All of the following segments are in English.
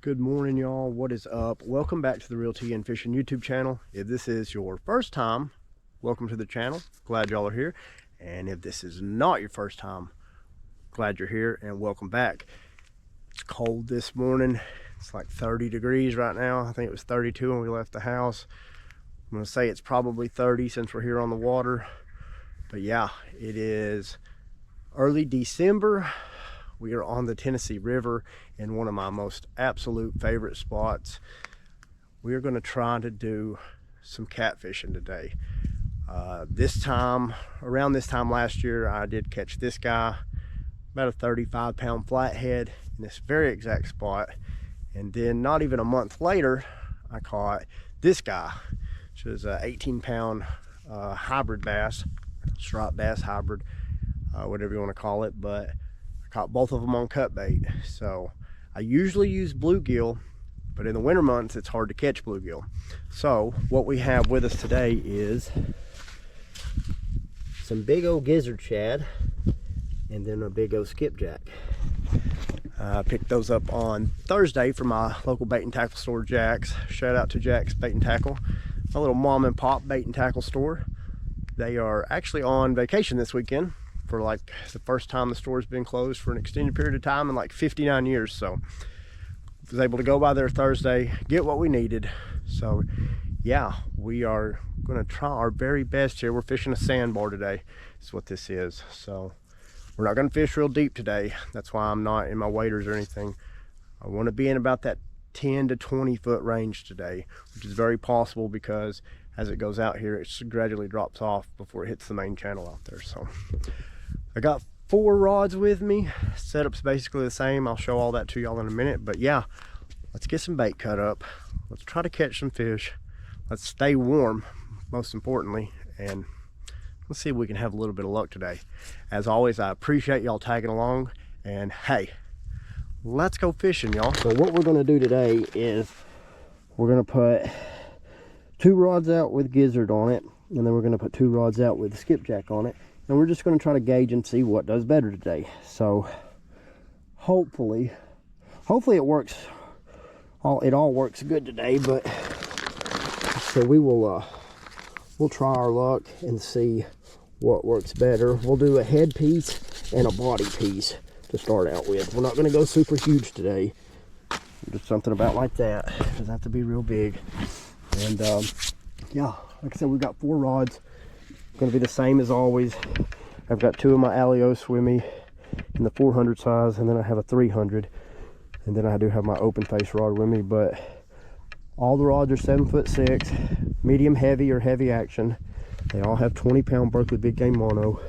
Good morning, y'all. What is up? Welcome back to the Real Tea and Fishing YouTube channel. If this is your first time, welcome to the channel. Glad y'all are here. And if this is not your first time, glad you're here and welcome back. It's cold this morning. It's like 30 degrees right now. I think it was 32 when we left the house. I'm gonna say it's probably 30 since we're here on the water. But yeah, it is early December. We are on the Tennessee River in one of my most absolute favorite spots. We are going to try to do some catfishing today. Around this time last year, I did catch this guy, about a 35-pound flathead in this very exact spot. And then not even a month later, I caught this guy, which is an 18-pound hybrid bass, striped bass hybrid, whatever you want to call it. But caught both of them on cut bait. So I usually use bluegill, but in the winter months it's hard to catch bluegill. So what we have with us today is some big old gizzard shad and then a big old skipjack. I picked those up on Thursday from my local bait and tackle store, Jack's. Shout out to Jack's Bait and Tackle, my little mom and pop bait and tackle store. They are actually on vacation this weekend for like the first time the store's been closed for an extended period of time in like 59 years. So I was able to go by there Thursday, get what we needed. So yeah, we are gonna try our very best here. We're fishing a sandbar today, is what this is. So we're not gonna fish real deep today. That's why I'm not in my waders or anything. I wanna be in about that 10 to 20 foot range today, which is very possible because as it goes out here, it gradually drops off before it hits the main channel out there. So I got 4 rods with me. Setup's basically the same. I'll show all that to y'all in a minute. But yeah, let's get some bait cut up. Let's try to catch some fish. Let's stay warm, most importantly. And let's see if we can have a little bit of luck today. As always, I appreciate y'all tagging along. And hey, let's go fishing, y'all. So what we're gonna do today is we're gonna put 2 rods out with gizzard on it. And then we're gonna put 2 rods out with skipjack on it. And we're just going to try to gauge and see what does better today. So hopefully it works. It all works good today. But so we'll try our luck and see what works better. We'll do a head piece and a body piece to start out with. We're not going to go super huge today. Just something about like that. It doesn't have to be real big. And yeah, like I said, we've got 4 rods. Going to be the same as always. I've got 2 of my Alios with me in the 400 size, and then I have a 300, and then I do have my open face rod with me. But all the rods are 7'6", medium heavy or heavy action. They all have 20-pound Berkley big game mono.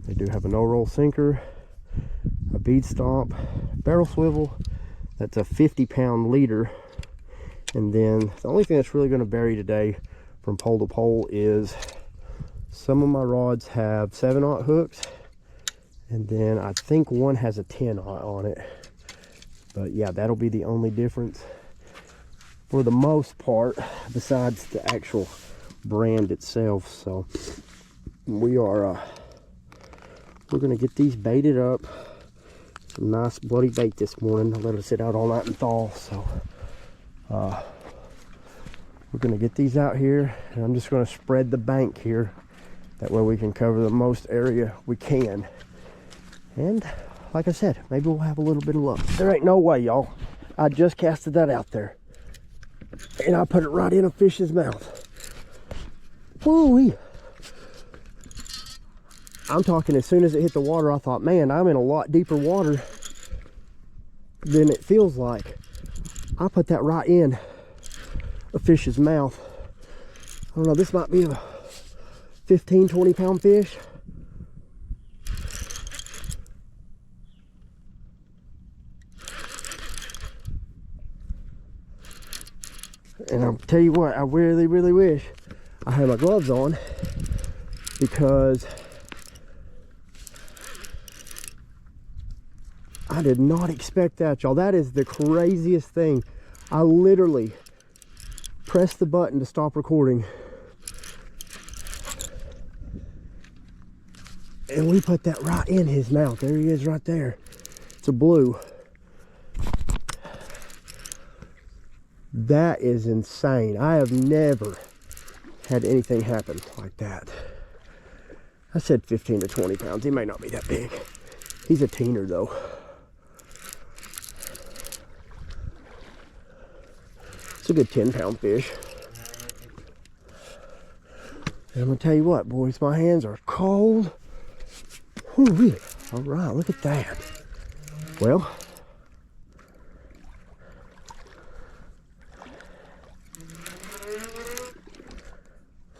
They do have a no roll sinker, a bead stomp, barrel swivel. That's a 50-pound leader. And then the only thing that's really going to vary today from pole to pole is some of my rods have 7/0 hooks, and then I think one has a 10/0 on it. But yeah, that'll be the only difference for the most part, besides the actual brand itself. So we're gonna get these baited up. Some nice bloody bait this morning. I let it sit out all night and thaw. So we're gonna get these out here, and I'm just gonna spread the bank here. That way we can cover the most area we can. And like I said, maybe we'll have a little bit of luck. There ain't no way, y'all. I just casted that out there, and I put it right in a fish's mouth. Woo-wee. I'm talking, as soon as it hit the water, I thought, man, I'm in a lot deeper water than it feels like. I put that right in a fish's mouth. I don't know, this might be a 15-20 pound fish. And I'll tell you what, I really wish I had my gloves on, because I did not expect that, y'all. That is the craziest thing. I literally pressed the button to stop recording, and we put that right in his mouth. There he is right there. It's a blue. That is insane. I have never had anything happen like that. I said 15 to 20 pounds. He may not be that big. He's a teener though. It's a good 10-pound fish. And I'm gonna tell you what, boys, my hands are cold. Whew-wee. All right, look at that. Well,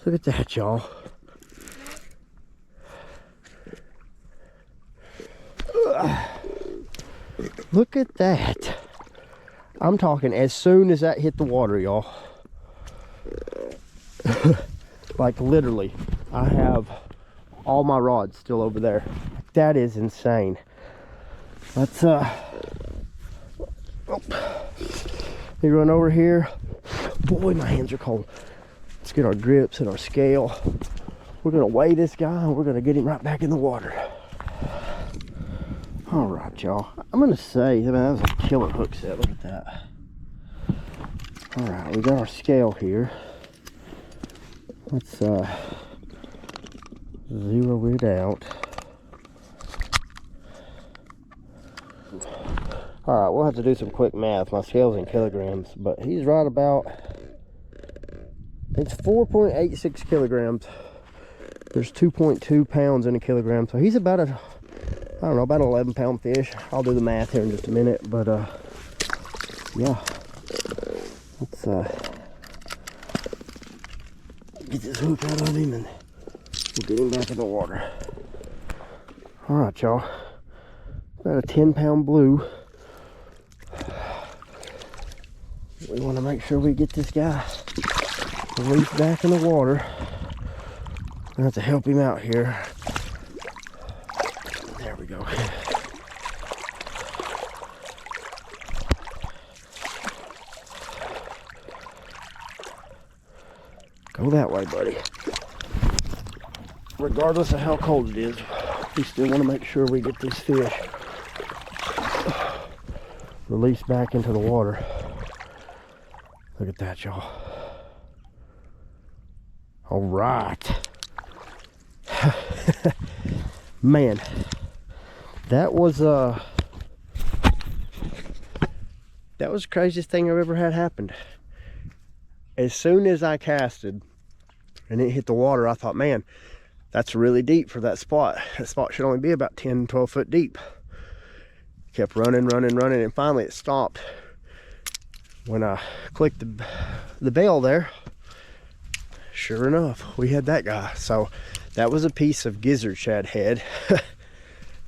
look at that, y'all. Look at that. I'm talking as soon as that hit the water, y'all. Like literally, I have all my rods still over there. That is insane. Let's me run over here. Boy, my hands are cold. Let's get our grips and our scale. We're gonna weigh this guy and we're gonna get him right back in the water. All right, y'all. I'm gonna say, man, that was a killer hook set. Look at that. All right, we got our scale here. Let's zero it out. All right, we'll have to do some quick math. My scale's in kilograms, but he's right about, it's 4.86 kilograms. There's 2.2 pounds in a kilogram, so he's about a, I don't know, about an 11-pound fish. I'll do the math here in just a minute, but yeah. Let's get this hook out of him and we'll get him back in the water. All right, y'all. About a 10-pound blue. We want to make sure we get this guy released back in the water. I have to help him out here. There we go. Go that way, buddy. Regardless of how cold it is, we still want to make sure we get these fish released back into the water. Look at that, y'all. All right. Man, that was the craziest thing I've ever had happen. As soon as I casted and it hit the water, I thought, man, that's really deep for that spot. That spot should only be about 10, 12 foot deep. Kept running, and finally it stopped. When I clicked the bell there, sure enough, we had that guy. So that was a piece of gizzard shad head.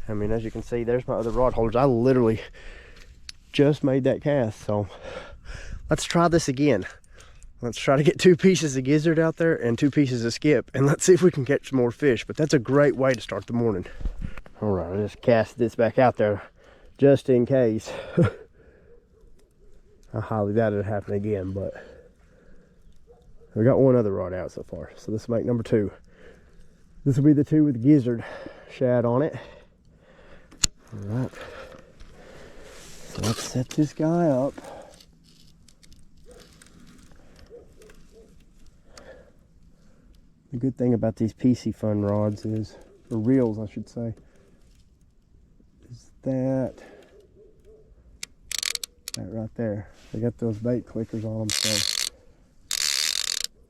I mean, as you can see, there's my other rod holders. I literally just made that cast. So let's try this again. Let's try to get 2 pieces of gizzard out there and 2 pieces of skip, and let's see if we can catch some more fish. But that's a great way to start the morning. All right, I just cast this back out there just in case. I highly doubt it'll happen again, but we got one other rod out so far. So this will make number 2. This will be the 2 with gizzard shad on it. All right. So let's set this guy up. The good thing about these PC Fun rods is, or reels I should say, is that right there. They got those bait clickers on them, so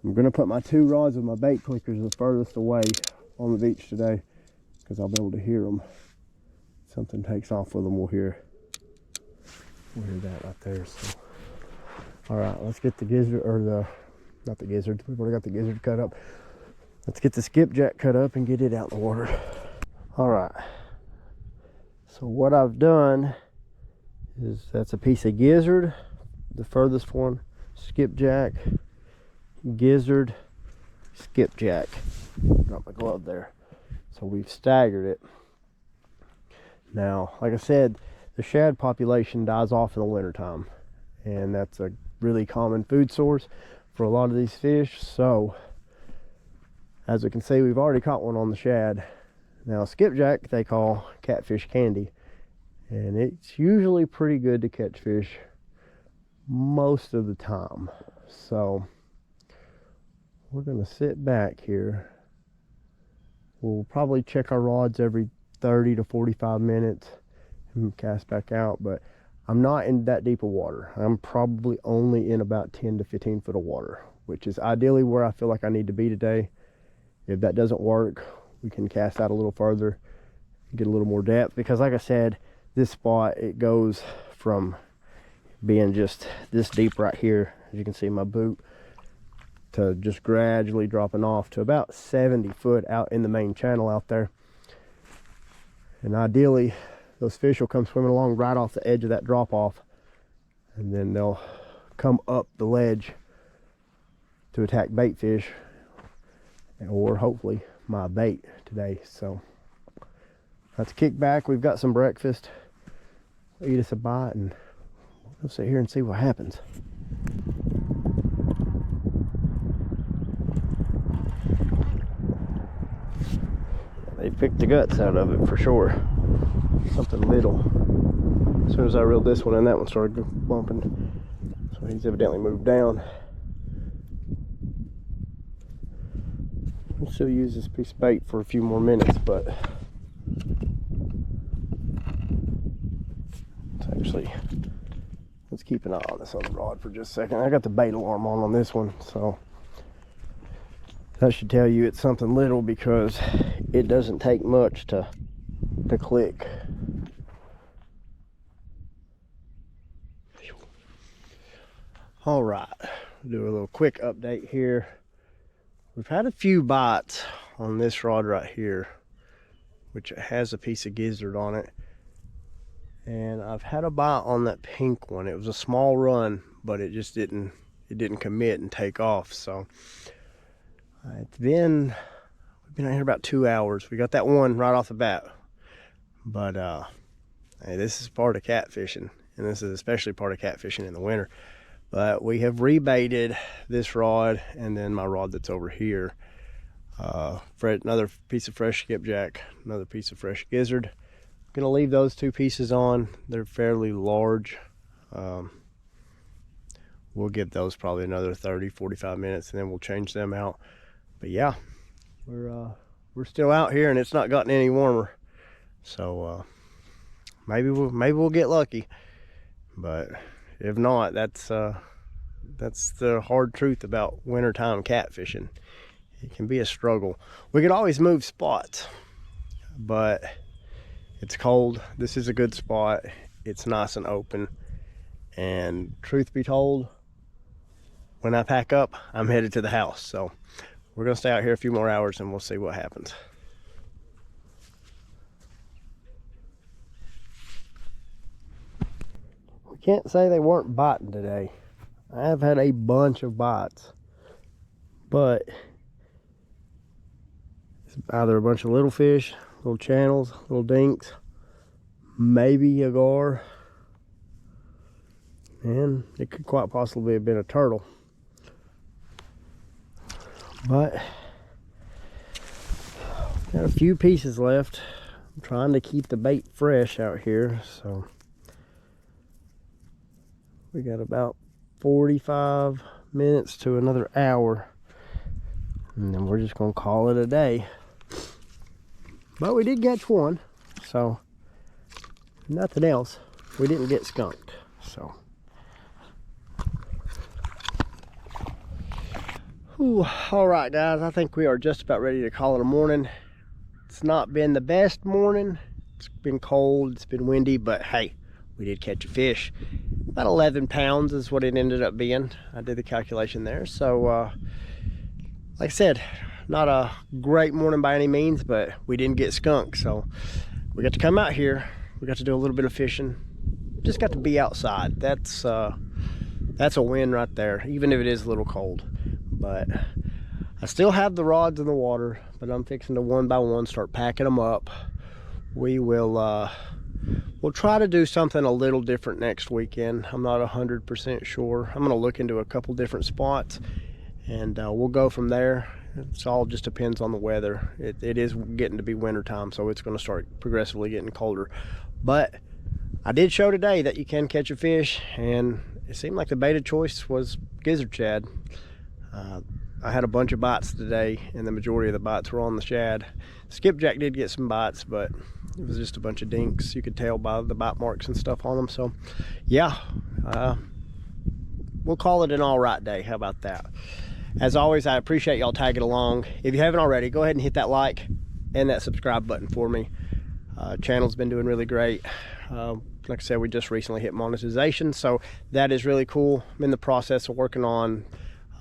I'm gonna put my 2 rods with my bait clickers the furthest away on the beach today, because I'll be able to hear them. If something takes off with them, we'll hear that right there. So, all right, let's get the gizzard, or not the gizzard. We've already got the gizzard cut up. Let's get the skipjack cut up and get it out in the water. All right. So what I've done is, that's a piece of gizzard, the furthest one, skipjack, gizzard, skipjack. Got my glove there. So we've staggered it. Now, like I said, the shad population dies off in the wintertime, and that's a really common food source for a lot of these fish. So as we can see, we've already caught one on the shad. Now skipjack they call catfish candy, and it's usually pretty good to catch fish most of the time. So we're gonna sit back here. We'll probably check our rods every 30 to 45 minutes and cast back out, but I'm not in that deep of water. I'm probably only in about 10 to 15 foot of water, which is ideally where I feel like I need to be today. If that doesn't work, we can cast out a little further, get a little more depth, because like I said, this spot, it goes from being just this deep right here, as you can see my boot, to just gradually dropping off to about 70 foot out in the main channel out there. And ideally, those fish will come swimming along right off the edge of that drop off, and then they'll come up the ledge to attack bait fish, or hopefully my bait today. So let's kick back. We've got some breakfast. We'll eat us a bite and we'll sit here and see what happens. They picked the guts out of it for sure. Something little. As soon as I reeled this one in, that one started bumping. So he's evidently moved down. I'll still use this piece of bait for a few more minutes, but let's keep an eye on this other rod for just a second. I got the bait alarm on this one, so that should tell you it's something little, because it doesn't take much to click. All right, do a little quick update here. We've had a few bites on this rod right here, which has a piece of gizzard on it. And I've had a bite on that pink one. It was a small run, but it just didn't commit and take off. So we've been out here about 2 hours. We got that one right off the bat. But hey, this is part of catfishing, and this is especially part of catfishing in the winter. But we have rebaited this rod and then my rod that's over here. Another piece of fresh skipjack, another piece of fresh gizzard. I'm gonna leave those two pieces on. They're fairly large. We'll give those probably another 30-45 minutes and then we'll change them out. But yeah, we're still out here and it's not gotten any warmer. So maybe we'll get lucky. But if not, that's the hard truth about wintertime catfishing. It can be a struggle. We could always move spots, but it's cold. This is a good spot. It's nice and open. And truth be told, when I pack up, I'm headed to the house. So we're gonna stay out here a few more hours and we'll see what happens. Can't say they weren't biting today. I have had a bunch of bites, but it's either a bunch of little fish, little channels, little dinks, maybe a gar, and it could quite possibly have been a turtle. But got a few pieces left. I'm trying to keep the bait fresh out here, so we got about 45 minutes to another hour, and then we're just gonna call it a day. But we did catch one, so nothing else. We didn't get skunked, so. Whew. All right, guys, I think we are just about ready to call it a morning. It's not been the best morning. It's been cold, it's been windy, but hey, we did catch a fish. About 11 pounds is what it ended up being. I did the calculation there. So, like I said, not a great morning by any means, but we didn't get skunked. So we got to come out here. We got to do a little bit of fishing. Just got to be outside. That's a win right there, even if it is a little cold. But I still have the rods in the water, but I'm fixing to one by one start packing them up. We will we'll try to do something a little different next weekend. I'm not 100% sure. I'm going to look into a couple different spots and we'll go from there. It all just depends on the weather. It is getting to be winter time, so it's going to start progressively getting colder. But I did show today that you can catch a fish, and it seemed like the bait of choice was gizzard shad. I had a bunch of bites today, and the majority of the bites were on the shad. Skipjack did get some bites, but it was just a bunch of dinks. You could tell by the bite marks and stuff on them. So yeah, we'll call it an all right day. How about that? As always, I appreciate y'all tagging along. If you haven't already, go ahead and hit that like and that subscribe button for me. Channel's been doing really great. Like I said, we just recently hit monetization, so that is really cool. I'm in the process of working on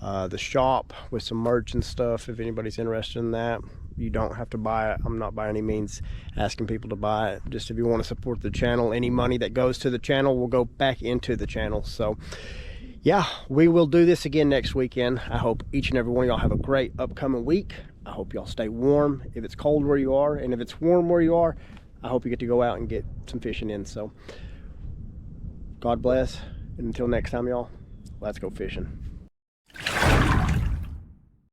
the shop with some merch and stuff. If anybody's interested in that, you don't have to buy it. I'm not by any means asking people to buy it. Just if you want to support the channel, any money that goes to the channel will go back into the channel. So yeah, we will do this again next weekend. I hope each and every one of y'all have a great upcoming week. I hope y'all stay warm if it's cold where you are, and if it's warm where you are, I hope you get to go out and get some fishing in. So God bless, and until next time, y'all, let's go fishing.